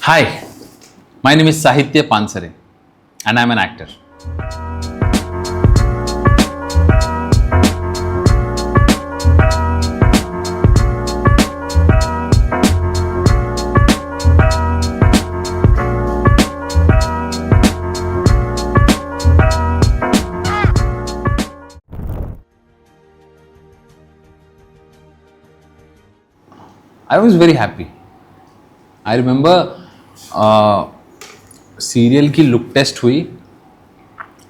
Hi, my name is Sahitya Pansare and I'm an actor. I was very happy. I remember serial की look test हुई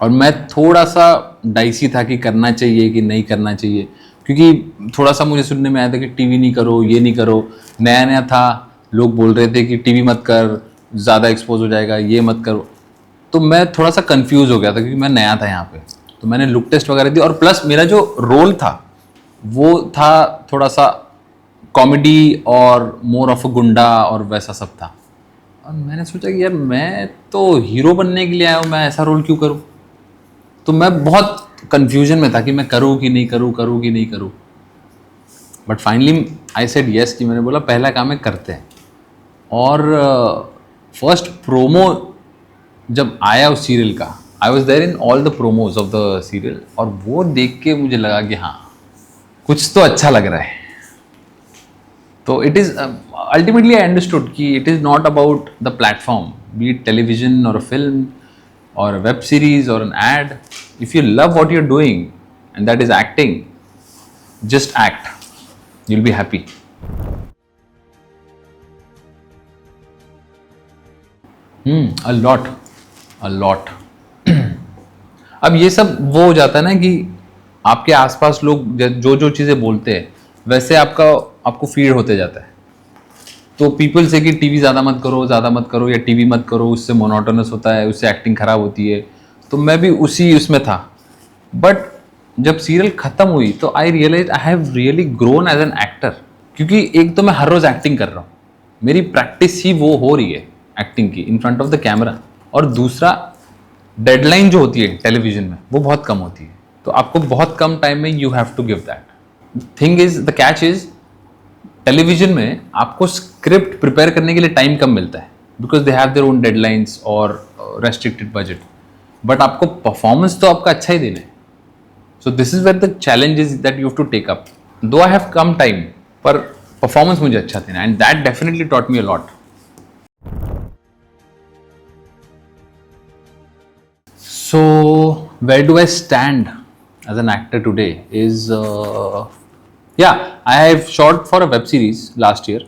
और मैं थोड़ा सा dicey था कि करना चाहिए कि नहीं करना चाहिए, क्योंकि थोड़ा सा मुझे सुनने में आया था कि टीवी नहीं करो, ये नहीं करो, नया नया था, लोग बोल रहे थे कि टीवी मत कर, ज़्यादा एक्सपोज हो जाएगा, ये मत करो। तो मैं थोड़ा सा कंफ्यूज हो गया था क्योंकि मैं नया था यहाँ पे। तो मैंने लुक टेस्ट वगैरह दी और प्लस मेरा जो रोल था वो था थोड़ा सा कॉमेडी और मोर ऑफ अ गुंडा और वैसा सब था। और मैंने सोचा कि यार मैं तो हीरो बनने के लिए आया हूँ, मैं ऐसा रोल क्यों करूँ। तो मैं बहुत कंफ्यूजन में था कि मैं करूँ कि नहीं करूँ, करूँ कि नहीं करूँ। But finally I said yes, कि मैंने बोला पहला काम है करते हैं। और फर्स्ट प्रोमो जब आया उस सीरियल का, I was there in all the promos of the serial, और वो देख के मुझे लगा कि हाँ कुछ तो अच्छा लग रहा है। तो it is ultimately I understood कि it is not about the platform, be it television और a film or a web series or an ad. If you love what you're doing and that is acting, just act, you'll be happy. A lot. अब ये सब वो हो जाता है ना कि आपके आसपास लोग जो जो चीज़ें बोलते हैं वैसे आपको फीड होते जाता है। तो पीपल से कि टीवी ज़्यादा मत करो या टीवी मत करो, उससे मोनोटोनस होता है, उससे एक्टिंग ख़राब होती है। तो मैं भी उसी उसमें था। बट जब सीरियल ख़त्म हुई तो I realise I have really grown as an actor, क्योंकि एक तो मैं हर रोज़ एक्टिंग कर रहा हूँ, मेरी प्रैक्टिस ही वो हो रही है एक्टिंग की in front of the camera. और दूसरा, डेडलाइन जो होती है टेलीविजन में वो बहुत कम होती है, तो आपको बहुत कम टाइम में you have to give that. Thing is, the catch is, television में आपको स्क्रिप्ट प्रिपेयर करने के लिए टाइम कम मिलता है because they have their own deadlines और रेस्ट्रिक्टेड बजट। बट आपको परफॉर्मेंस तो आपका अच्छा ही देना है। So this is where the challenge is that you have to take up. Though I have कम टाइम, पर परफॉर्मेंस मुझे अच्छा देना है, and that definitely taught me a lot. So, where do I stand as an actor today is, yeah, I have shot for a web series last year.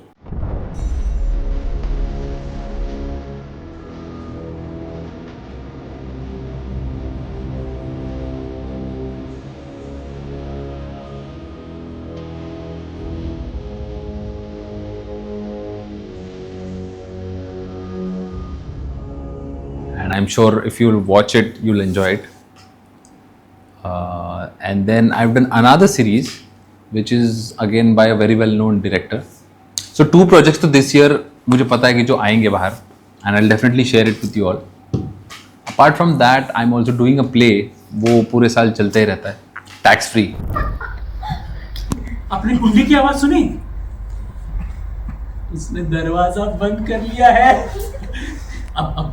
And I'm sure if you'll watch it, you'll enjoy it. And then I've done another series, which is again by a very well-known director. So 2 projects to this year मुझे पता है कि जो आएंगे बाहर, and I'll definitely share it with you all. Apart from that, I'm also doing a play, वो पूरे साल चलते ही रहता है, tax free. आपने कुंडी की आवाज सुनी? उसने दरवाजा बंद कर लिया है। अब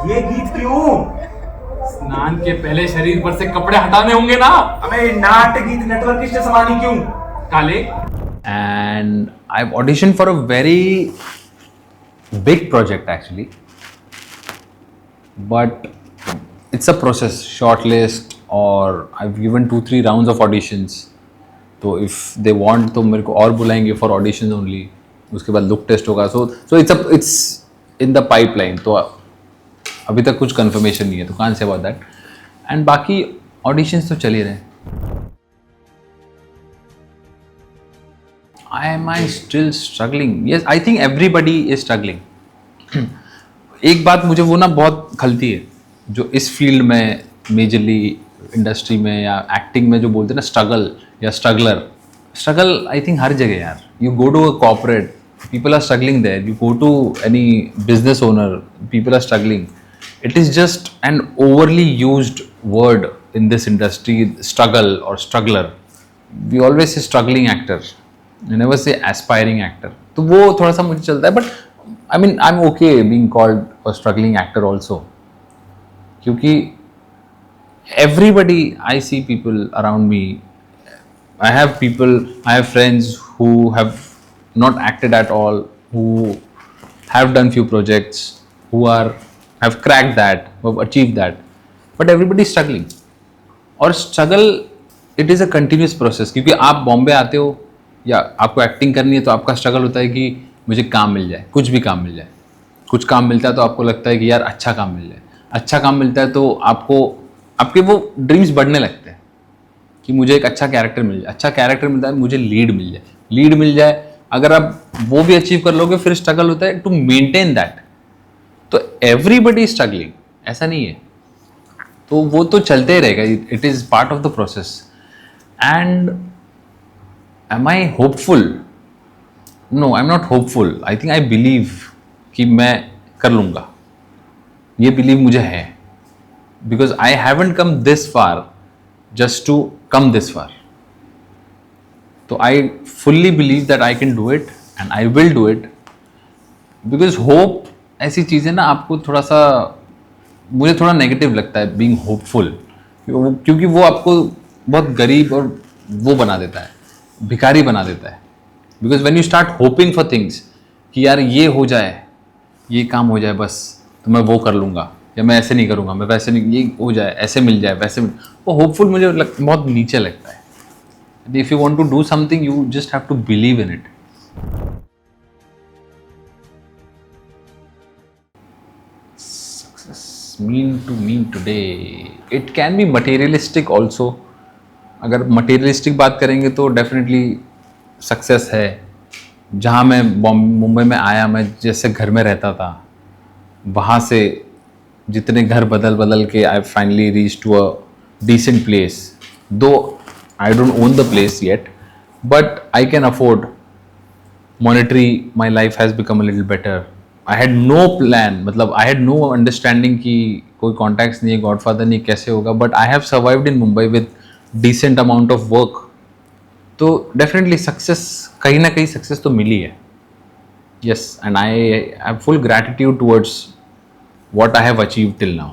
ये गीत क्यों? स्नान के पहले शरीर पर से कपड़े हटाने होंगे ना। हमें नाट गीत नेटवर्क की समानी क्यों? काले। And I've auditioned for a very big project actually, but it's a process, shortlist, or I've given 2-3 rounds of auditions. तो if they want तो मेरे को और बुलाएंगे for auditions only. उसके बाद लुक टेस्ट होगा. So it's in the pipeline. तो अभी तक कुछ कंफर्मेशन नहीं है, तो कान से अबाउट दैट। एंड बाकी ऑडिशंस तो चल ही रहे। am I still struggling? Yes, I think everybody is struggling. एक बात मुझे वो ना बहुत खलती है, जो इस फील्ड में मेजरली इंडस्ट्री में या एक्टिंग में जो बोलते हैं ना स्ट्रगल या स्ट्रगल आई थिंक हर जगह यार। You go to a corporate, people are struggling there. You go to any business owner, people are struggling. It is just an overly used word in this industry struggle or struggler, we always say struggling actor, you never say aspiring actor. तो वो थोड़ा सा मुझे चलता है, but I mean I'm okay being called a struggling actor also, क्योंकि everybody, I see people around me, I have friends who have not acted at all, who have done few projects, who have cracked that, who have achieved that, but everybody is struggling. और struggle it is a continuous process, क्योंकि आप बॉम्बे आते हो या आपको acting करनी है तो आपका स्ट्रगल होता है कि मुझे काम मिल जाए, कुछ भी काम मिल जाए. कुछ काम मिलता है तो आपको लगता है कि यार अच्छा काम मिल जाए, अच्छा काम मिलता है तो आपको आपके वो ड्रीम्स बढ़ने लगते हैं कि मुझे एक अच्छा कैरेक्टर मिल जाए, अच्छा कैरेक्टर मिलता है मुझे लीड मिल जाए. अगर आप वो भी अचीव कर लोगे फिर स्ट्रगल होता है टू मेंटेन दैट. तो एवरीबडी स्ट्रगलिंग, ऐसा नहीं है. तो वो तो चलते ही रहेगा, it is part of the process. And am I hopeful? No, I am not hopeful. I think I believe कि मैं कर लूँगा. ये बिलीव मुझे है, because I haven't come this far just to come this far. तो I fully believe that I can do it and I will do it. Because hope ऐसी चीज़ है ना, आपको थोड़ा सा, मुझे थोड़ा नेगेटिव लगता है बीइंग होपफुल, क्योंकि वो आपको बहुत गरीब और वो बना देता है, भिखारी बना देता है. Because when you start hoping for things कि यार ये हो जाए, ये काम हो जाए बस, तो मैं वो कर लूँगा, या मैं ऐसे नहीं करूँगा, मैं वैसे नहीं, ये हो जाए, ऐसे मिल जाए, वैसे वो होपफुल मुझे बहुत नीचे लगता है. If you want to do something you just have to believe in it. Mean to me today, it can be materialistic also. अगर materialistic बात करेंगे तो definitely success है. जहाँ मैं मुंबई में आया, मैं जैसे घर में रहता था, वहाँ से जितने घर बदल के I finally reached to a decent place. Though I don't own the place yet, but I can afford. Monetary, my life has become a little better. I had no plan, मतलब आई हैड नो अंडरस्टैंडिंग कि कोई contacts नहीं है, godfather नहीं, कैसे होगा, but I have survived in Mumbai with decent amount of work. तो definitely success, कहीं ना कहीं सक्सेस तो मिली है. Yes, and I have full gratitude towards what I have achieved till now.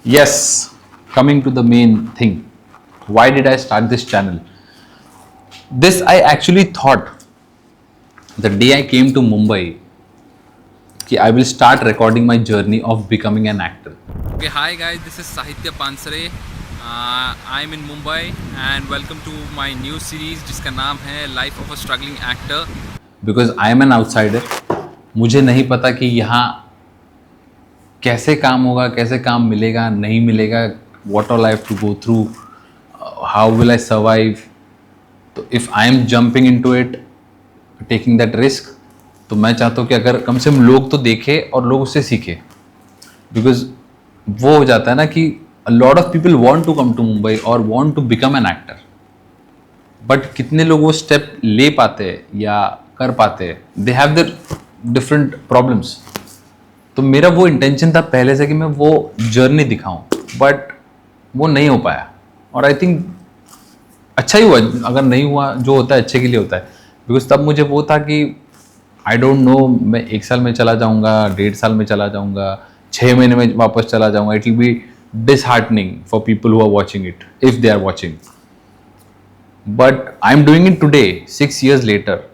Yes, coming to the main thing, why did I start this channel? This I actually thought the day I came to Mumbai कि I will start recording my journey of becoming an actor. Okay, hi guys, this is Sahitya Pansare. I'm in Mumbai and welcome to my new series जिसका नाम है Life of a Struggling Actor. Because I am an outsider. मुझे नहीं पता कि यहाँ कैसे काम होगा, कैसे काम मिलेगा, नहीं मिलेगा, what all I have to go through, how will I survive. तो if I am jumping into it, taking that risk, तो मैं चाहता हूँ कि अगर कम से कम लोग तो देखें और लोग उससे सीखें. बिकॉज वो हो जाता है ना कि a lot of people want to come to Mumbai और want to become an actor, but कितने लोग वो स्टेप ले पाते हैं या कर पाते हैं, दे हैव देयर डिफरेंट प्रॉब्लम्स. तो मेरा वो इंटेंशन था पहले से कि मैं वो जर्नी दिखाऊं, बट वो नहीं हो पाया. और आई थिंक अच्छा ही हुआ, अगर नहीं हुआ, जो होता है अच्छे के लिए होता है. बिकॉज तब मुझे वो था कि आई डोंट नो, मैं 1 साल में चला जाऊंगा, 1.5 साल में चला जाऊंगा, 6 महीने में वापस चला जाऊंगा. It will be disheartening for people who are watching it, if they are watching. But I am doing it today 6 years later,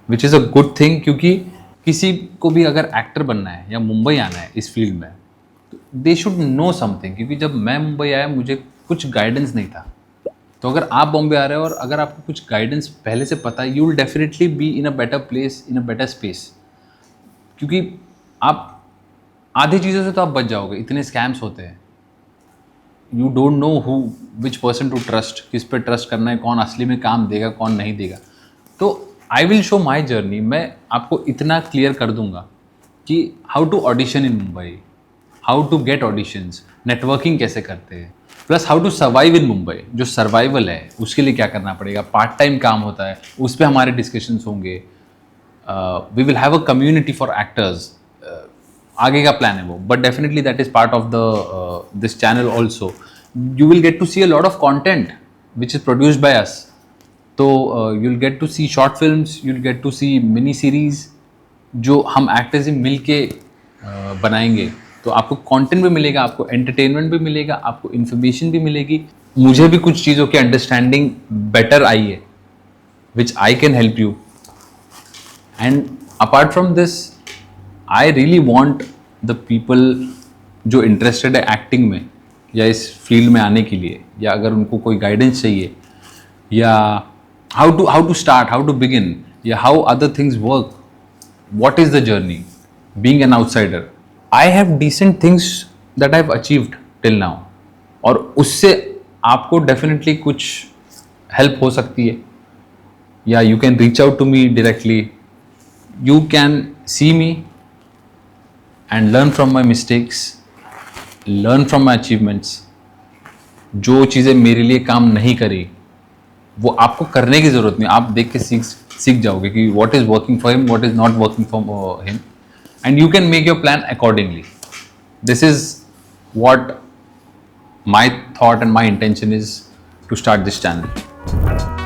which is a good thing. क्योंकि किसी को भी अगर एक्टर बनना है या मुंबई आना है इस फील्ड में, दे शुड नो समथिंग. क्योंकि जब मैं मुंबई आया मुझे कुछ गाइडेंस नहीं था. तो अगर आप बॉम्बे आ रहे हो और अगर आपको कुछ गाइडेंस पहले से पता है, you will definitely be in a better place, in a better space. क्योंकि आप आधी चीज़ों से तो आप बच जाओगे. इतने स्कैम्स होते हैं, you don't know who which person to trust, किस पे ट्रस्ट करना है, कौन असली में काम देगा, कौन नहीं देगा. तो I will show my journey. मैं आपको इतना क्लियर कर दूंगा कि how to audition in Mumbai, how to get auditions, networking कैसे करते हैं, plus how to survive in Mumbai. जो सर्वाइवल है उसके लिए क्या करना पड़ेगा, पार्ट टाइम काम होता है, उस पर हमारे डिस्कशंस होंगे. We will have a community for actors. आगे का प्लान है वो, but definitely that is part of the this channel also. You will get to see a lot of content which is produced by us. तो you will get to see short films, you will get to see mini series जो हम actors मिल के बनाएंगे. तो आपको content भी मिलेगा, आपको एंटरटेनमेंट भी मिलेगा, आपको इन्फॉर्मेशन भी मिलेगी. मुझे भी कुछ चीज़ों की अंडरस्टैंडिंग बेटर आई है which I can help you. And apart from this I really want the people जो इंटरेस्टेड है एक्टिंग में या इस फील्ड में आने के लिए, या अगर उनको कोई गाइडेंस चाहिए, या how to start, how to begin, या how other things work, what is the journey being an outsider. I have decent things that I've achieved till now, और उससे आपको डेफिनेटली कुछ हेल्प हो सकती है. या you can reach out to me directly, you can see me and learn from my mistakes, learn from my achievements. जो चीज़ें मेरे लिए काम नहीं करी वो आपको करने की ज़रूरत नहीं, आप देख के सीख जाओगे कि what is working for him, what is not working for him, and you can make your plan accordingly. This is what my thought and my intention is to start this channel.